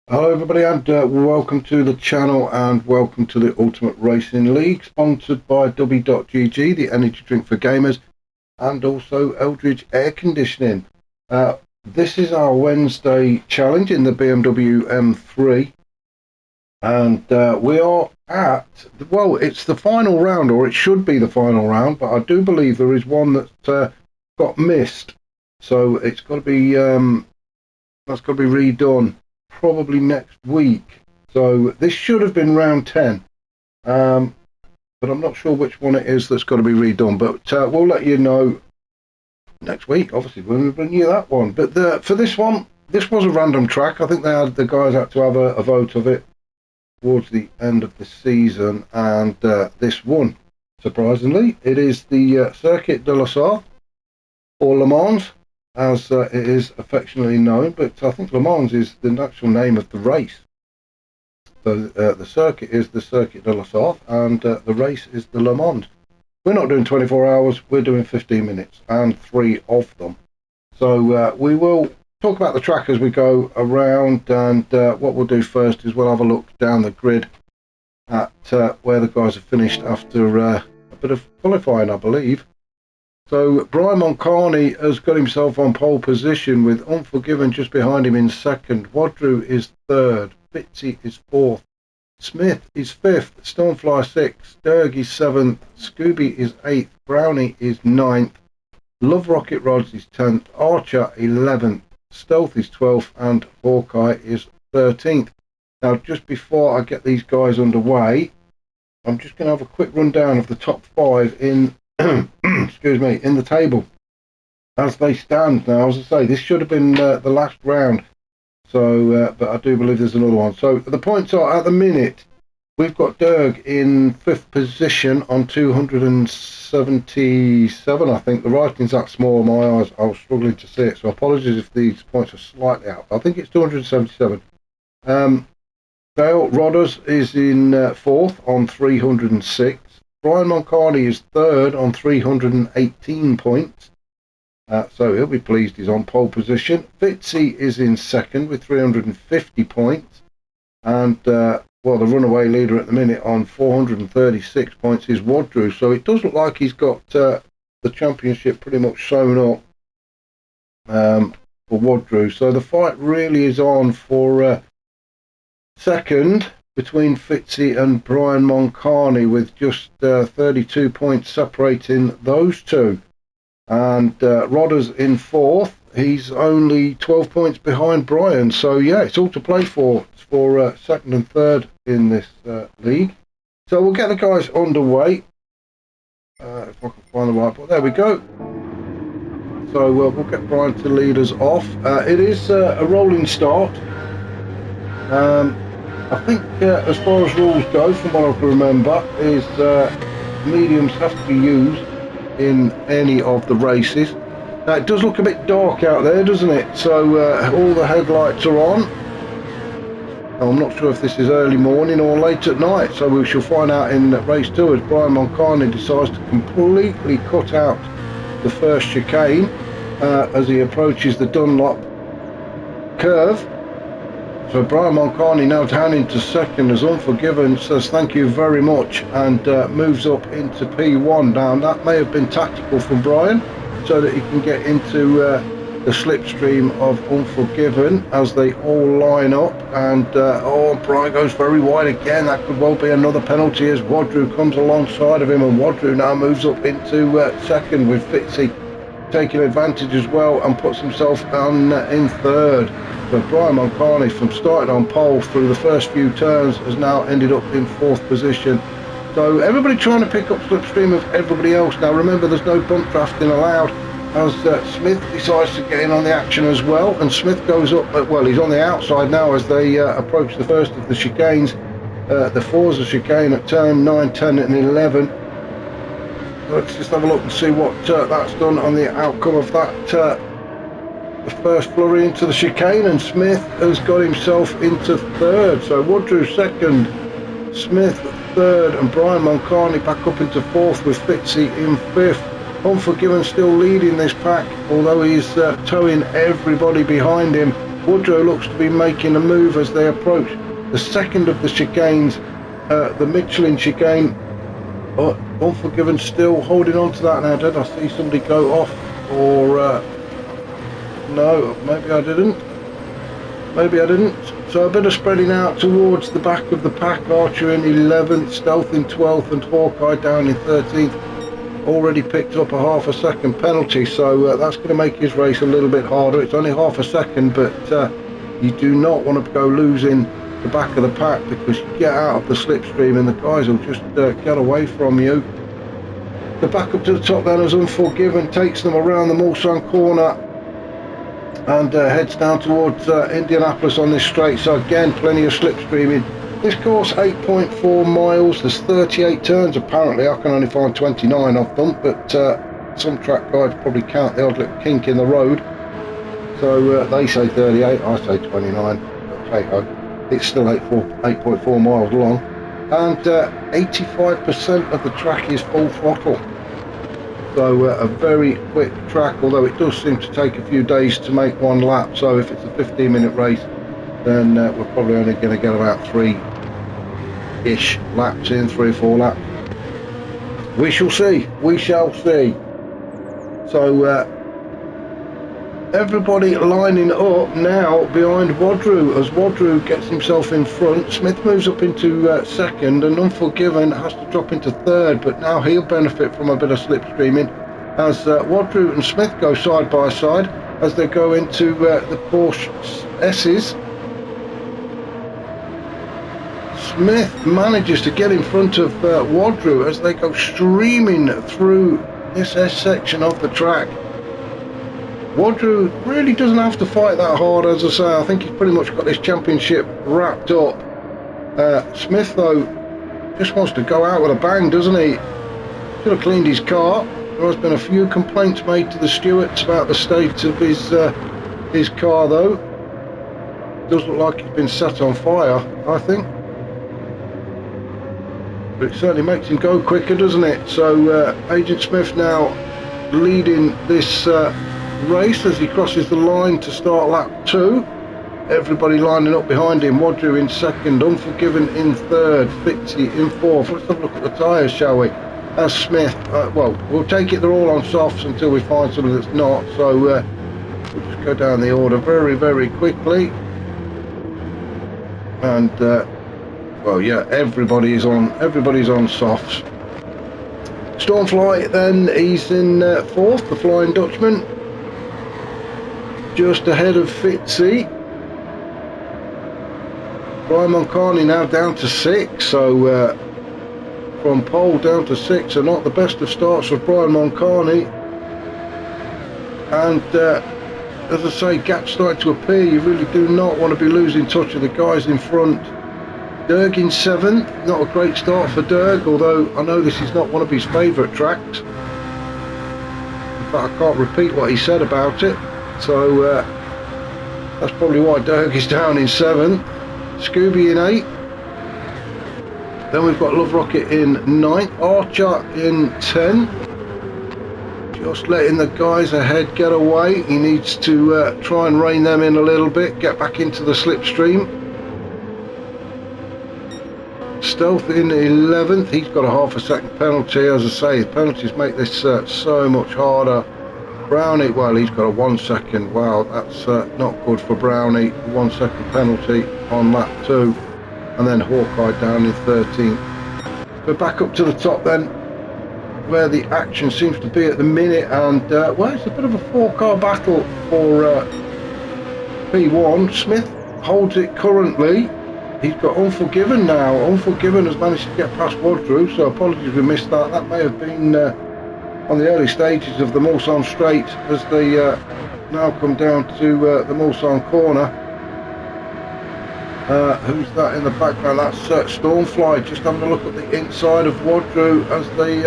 Hello everybody and welcome to the channel and welcome to the Ultimate Racing League, sponsored by W.GG, the energy drink for gamers, and also Eldridge Air Conditioning. This is our Wednesday challenge in the BMW M3, and we are at, well, it's the final round, or it should be the final round, but I do believe there is one that got missed, so it's got to be that's got to be redone probably next week. So this should have been round 10, but I'm not sure which one it is that's got to be redone, but we'll let you know next week, obviously, when we bring you that one. But for this one, this was a random track. I think the guys had to have a vote of it towards the end of the season, and this one, surprisingly, it is the Circuit de la Sarthe, or Le Mans, as it is affectionately known, but I think Le Mans is the actual name of the race. So the circuit is the Circuit de la Sarthe, and the race is the Le Mans. We're not doing 24 hours, we're doing 15 minutes, and 3 of them. So we will talk about the track as we go around, and what we'll do first is we'll have a look down the grid at where the guys have finished after a bit of qualifying, I believe. So Brian Moncani has got himself on pole position with Unforgiven just behind him in second. Wadru is third. Fitzy is fourth. Smith is fifth. Stonefly sixth. Derg is seventh. Scooby is eighth. Brownie is ninth. Love Rocket Rods is 10th. Archer 11th. Stealth is 12th. And Hawkeye is 13th. Now, just before I get these guys underway, I'm just going to have a quick rundown of the top 5 in excuse me, in the table as they stand. Now, as I say, this should have been the last round, so but I do believe there's another one. So the points are, at the minute, we've got Derg in 5th position on 277, I think. The writing's that small, my eyes, I was struggling to see it, so apologies if these points are slightly out. I think it's 277. Dale Rodders is in 4th on 306. Brian Moncani is 3rd on 318 points, so he'll be pleased he's on pole position. Fitzy is in 2nd with 350 points, and well, the runaway leader at the minute on 436 points is Wadru, so it does look like he's got the championship pretty much sewn up for Wadru. So the fight really is on for second between Fitzy and Brian Moncani, with just 32 points separating those two. And Rodders in 4th. He's only 12 points behind Brian. So, yeah, it's all to play for 2nd and 3rd in this league. So we'll get the guys underway. If I can find the right one. There we go. So we'll get Brian to lead us off. It is a rolling start. I think as far as rules go, from what I can remember, is mediums have to be used in any of the races. Now, it does look a bit dark out there, doesn't it? So all the headlights are on. I'm not sure if this is early morning or late at night, so we shall find out in race 2 as Brian Moncani decides to completely cut out the first chicane as he approaches the Dunlop curve. So Brian Moncani now down into second as Unforgiven says thank you very much, and moves up into P1. Now, that may have been tactical from Brian so that he can get into the slipstream of Unforgiven as they all line up, and Brian goes very wide again. That could well be another penalty as Wadru comes alongside of him, and Wadru now moves up into second, with Fitzy taking advantage as well and puts himself on in 3rd. But Brian Moncani, from starting on pole through the first few turns, has now ended up in 4th position. So everybody trying to pick up slipstream of everybody else. Now remember, there's no bump drafting allowed, as Smith decides to get in on the action as well, and Smith goes up, well, he's on the outside now as they approach the first of the chicanes, the Forza chicane at turn 9, 10 and 11. Let's just have a look and see what that's done on the outcome of that the first flurry into the chicane, and Smith has got himself into 3rd. So Wadru 2nd, Smith 3rd, and Brian Moncani back up into 4th with Fitzy in 5th. Unforgiven still leading this pack, although he's towing everybody behind him. Woodrow looks to be making a move as they approach the second of the chicanes, the Michelin chicane. But Unforgiven still holding on to that now. Did I see somebody go off? Or no, maybe I didn't. Maybe I didn't. So a bit of spreading out towards the back of the pack. Archer in 11th, Stealth in 12th, and Hawkeye down in 13th. Already picked up a half a second penalty, so that's going to make his race a little bit harder. It's only half a second, but you do not want to go losing the back of the pack, because you get out of the slipstream and the guys will just get away from you. The back up to the top then as Unforgiven takes them around the Mulsanne corner and heads down towards Indianapolis on this straight. So again, plenty of slipstreaming. This course 8.4 miles, there's 38 turns apparently. I can only find 29 of them, but some track guides probably count the odd little kink in the road. So they say 38, I say 29, but hey ho, it's still 8.4 miles long. And 85% of the track is full throttle. So a very quick track, although it does seem to take a few days to make one lap. So if it's a 15-minute race, then we're probably only going to get about 3-ish laps in, 3 or 4 laps. We shall see. We shall see. So everybody lining up now behind Wadru as Wadru gets himself in front. Smith moves up into second, and Unforgiven has to drop into third, but now he'll benefit from a bit of slipstreaming as Wadru and Smith go side by side as they go into the Porsche S's. Smith manages to get in front of Wadru as they go streaming through this S section of the track. Wadru really doesn't have to fight that hard, as I say. I think he's pretty much got this championship wrapped up. Smith, though, just wants to go out with a bang, doesn't he? Should have cleaned his car. There has been a few complaints made to the stewards about the state of his car, though. Does look like it's been set on fire, I think. But it certainly makes him go quicker, doesn't it? So Agent Smith now leading this race as he crosses the line to start lap 2. Everybody lining up behind him. Wadru in second, Unforgiven in third, Fitzy in fourth. Let's have a look at the tyres, shall we? As Smith, well, we'll take it they're all on softs until we find something that's not. So we'll just go down the order very, very quickly. And well, yeah, everybody's on softs. Stormfly then, he's in fourth, the Flying Dutchman, just ahead of Fitzy. Brian Moncani now down to 6, so from pole down to 6 are not the best of starts for Brian Moncani. And as I say, gaps starting to appear. You really do not want to be losing touch of the guys in front. Derg in 7th, not a great start for Derg, although I know this is not one of his favourite tracks. In fact, I can't repeat what he said about it, so that's probably why Derg is down in 7th. Scooby in 8th. Then we've got Love Rocket in 9th, Archer in 10. Just letting the guys ahead get away. He needs to try and rein them in a little bit, get back into the slipstream. Stealth in 11th, he's got a half a second penalty. As I say, the penalties make this so much harder. Brownie, well, he's got a 1 second. Wow, that's not good for Brownie. 1 second penalty on lap 2. And then Hawkeye down in 13th. We're back up to the top then, where the action seems to be at the minute. And well, it's a bit of a 4-car battle for P1. Smith holds it currently. He's got Unforgiven now. Unforgiven has managed to get past Wadru, so apologies we missed that. That may have been on the early stages of the Mulsanne straight as they now come down to the Mulsanne corner. Who's that in the background? That's Stormfly, just having a look at the inside of Wadru as they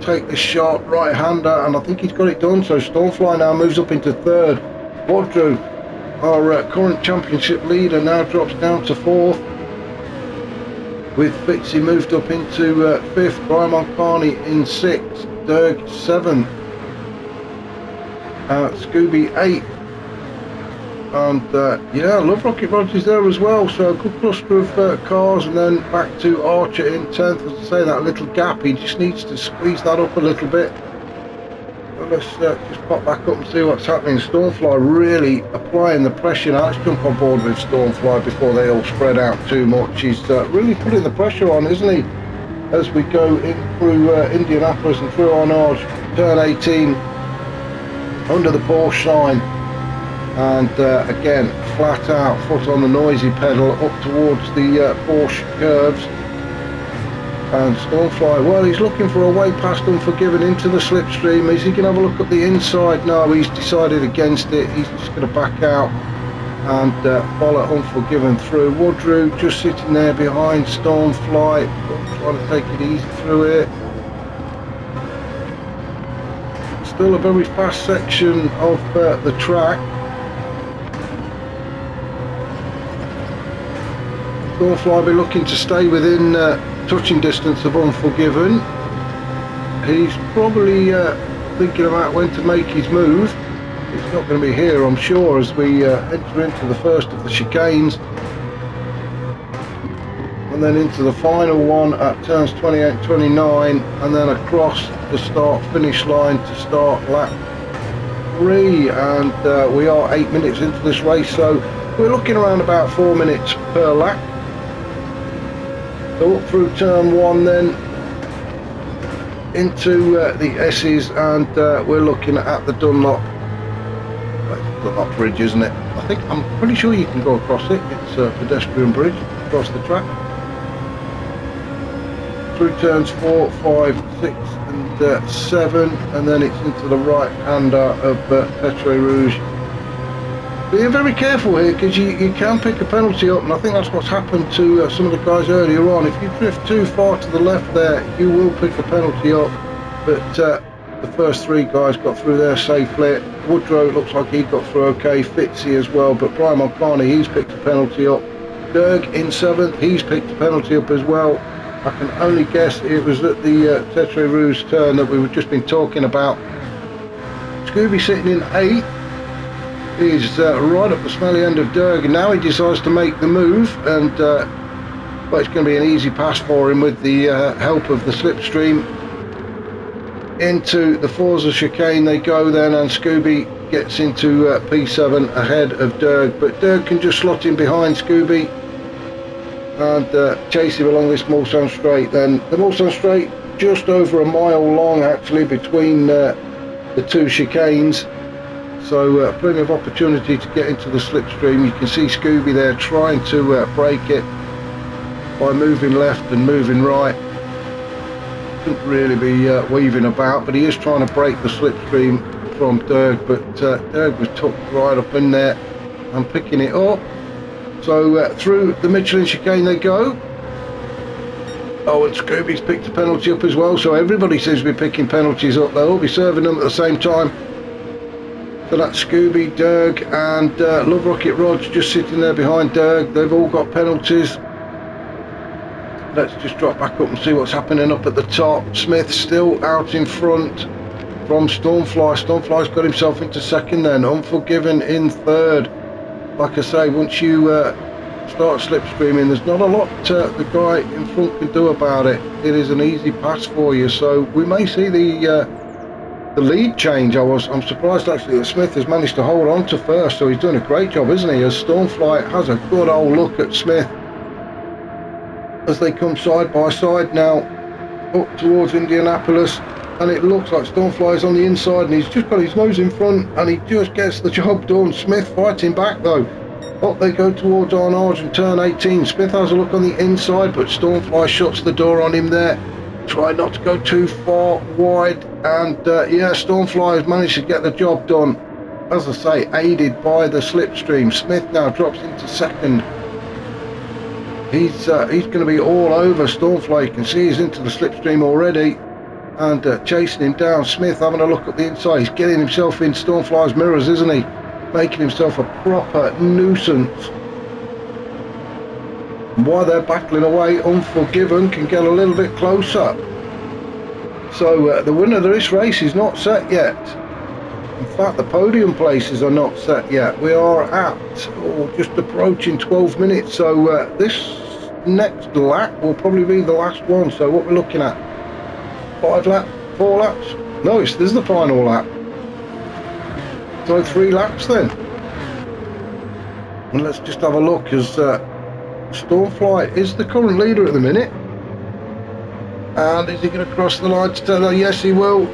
take this sharp right-hander, and I think he's got it done. So Stormfly now moves up into third. Wadru, our current championship leader, now drops down to 4th, with Fitzy moved up into 5th, Brian Moncani in 6th, Derg 7th, Scooby 8th, and yeah, Love Rocket Roger's there as well, so a good cluster of cars, and then back to Archer in 10th. As I say, that little gap, he just needs to squeeze that up a little bit. So let's just pop back up and see what's happening. Stormfly really applying the pressure now. Let's jump on board with Stormfly before they all spread out too much. He's really putting the pressure on, isn't he, as we go in through Indianapolis and through Arnage, turn 18, under the Porsche sign, and again, flat out, foot on the noisy pedal, up towards the Porsche curves. And Stormfly, well, he's looking for a way past Unforgiven into the slipstream. Is he going to have a look at the inside? No, he's decided against it. He's just going to back out and follow Unforgiven through. Woodrow just sitting there behind Stormfly, trying to take it easy through it. Still a very fast section of the track. Stormfly be looking to stay within touching distance of Unforgiven. He's probably thinking about when to make his move. It's not going to be here, I'm sure, as we enter into the first of the chicanes, and then into the final one at turns 28, 29, and then across the start finish line to start lap 3. And we are 8 minutes into this race, so we're looking around about 4 minutes per lap. So up through turn 1, then into the S's, and we're looking at the Dunlop Bridge, isn't it? I'm pretty sure you can go across it. It's a pedestrian bridge across the track. Through turns 4, 5, 6 and 7, and then it's into the right hander of Petre Rouge. Be very careful here, because you can pick a penalty up, and I think that's what's happened to some of the guys earlier on. If you drift too far to the left there, you will pick a penalty up. But the first 3 guys got through there safely. Woodrow looks like he got through okay, Fitzy as well, but Brian Mulcahy, he's picked a penalty up. Derg in 7th, he's picked a penalty up as well. I can only guess it was at the Tetre Rouge turn that we've just been talking about. Scooby sitting in 8th. He's right up the smelly end of Derg, and now he decides to make the move, and but it's going to be an easy pass for him with the help of the slipstream. Into the Forza chicane they go then, and Scooby gets into P7 ahead of Derg, but Derg can just slot in behind Scooby and chase him along this Mulsanne straight. Then the Mulsanne straight just over a mile long actually between the 2 chicanes. So plenty of opportunity to get into the slipstream. You can see Scooby there trying to break it by moving left and moving right. Shouldn't really be weaving about, but he is trying to break the slipstream from Derg, but Derg was tucked right up in there and picking it up. So through the Michelin chicane they go. Oh, and Scooby's picked a penalty up as well, so everybody seems to be picking penalties up. They'll all be serving them at the same time. So that's Scooby, Derg and Love Rocket Rog just sitting there behind Derg. They've all got penalties. Let's just drop back up and see what's happening up at the top. Smith still out in front from Stormfly. Stormfly's got himself into 2nd then. Unforgiven in 3rd. Like I say, once you start slipstreaming, there's not a lot the guy in front can do about it. It is an easy pass for you, so we may see the lead change. I'm surprised actually that Smith has managed to hold on to 1st, so he's doing a great job, isn't he, as Stormfly has a good old look at Smith as they come side by side now up towards Indianapolis, and it looks like Stormfly is on the inside and he's just got his nose in front and he just gets the job done. Smith fighting back though. Up they go towards Arnage and turn 18. Smith has a look on the inside, but Stormfly shuts the door on him there. Try not to go too far wide, and yeah, Stormfly has managed to get the job done, as I say, aided by the slipstream. Smith now drops into 2nd. He's going to be all over Stormfly. You can see he's into the slipstream already and chasing him down. Smith having a look at the inside. He's getting himself in Stormfly's mirrors, isn't he? Making himself a proper nuisance. And while they're battling away, Unforgiven can get a little bit closer. So the winner of this race is not set yet. In fact, the podium places are not set yet. We are at, or just approaching 12 minutes, so this next lap will probably be the last one. So what we're looking at, 5 laps, 4 laps? No, this is the final lap. So 3 laps then. And let's just have a look, as Stormfly is the current leader at the minute. And is he going to cross the line to tell her? Yes, he will.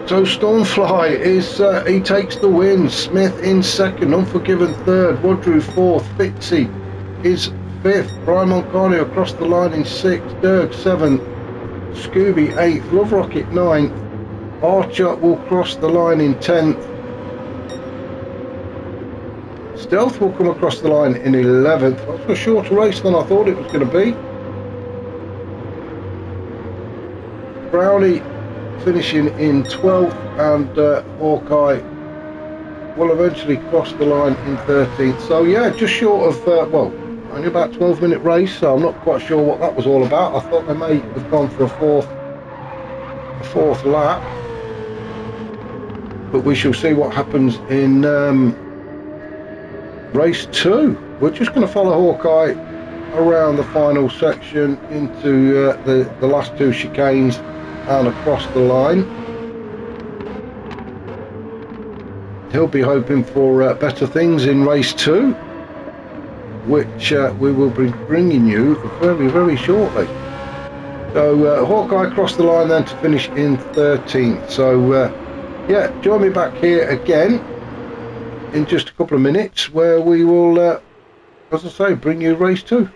So Stormfly is, he takes the win. Smith in second, Unforgiven third, Wadru fourth, Fitzy is fifth, Brian Moncani across the line in sixth, Dirk seventh, Scooby eighth, Love Rocket ninth, Archer will cross the line in 10th, Stealth will come across the line in 11th. That's a shorter race than I thought it was going to be. Brownie finishing in 12th, and Hawkeye will eventually cross the line in 13th. So yeah, just short of, well, only about 12-minute race, so I'm not quite sure what that was all about. I thought they may have gone for a fourth lap, but we shall see what happens in race 2. We're just going to follow Hawkeye around the final section into the last 2 chicanes and across the line. He'll be hoping for better things in race 2, which we will be bringing you very, very shortly. So Hawkeye across the line then to finish in 13th. So yeah, join me back here again in just a couple of minutes, where we will, as I say, bring you race 2.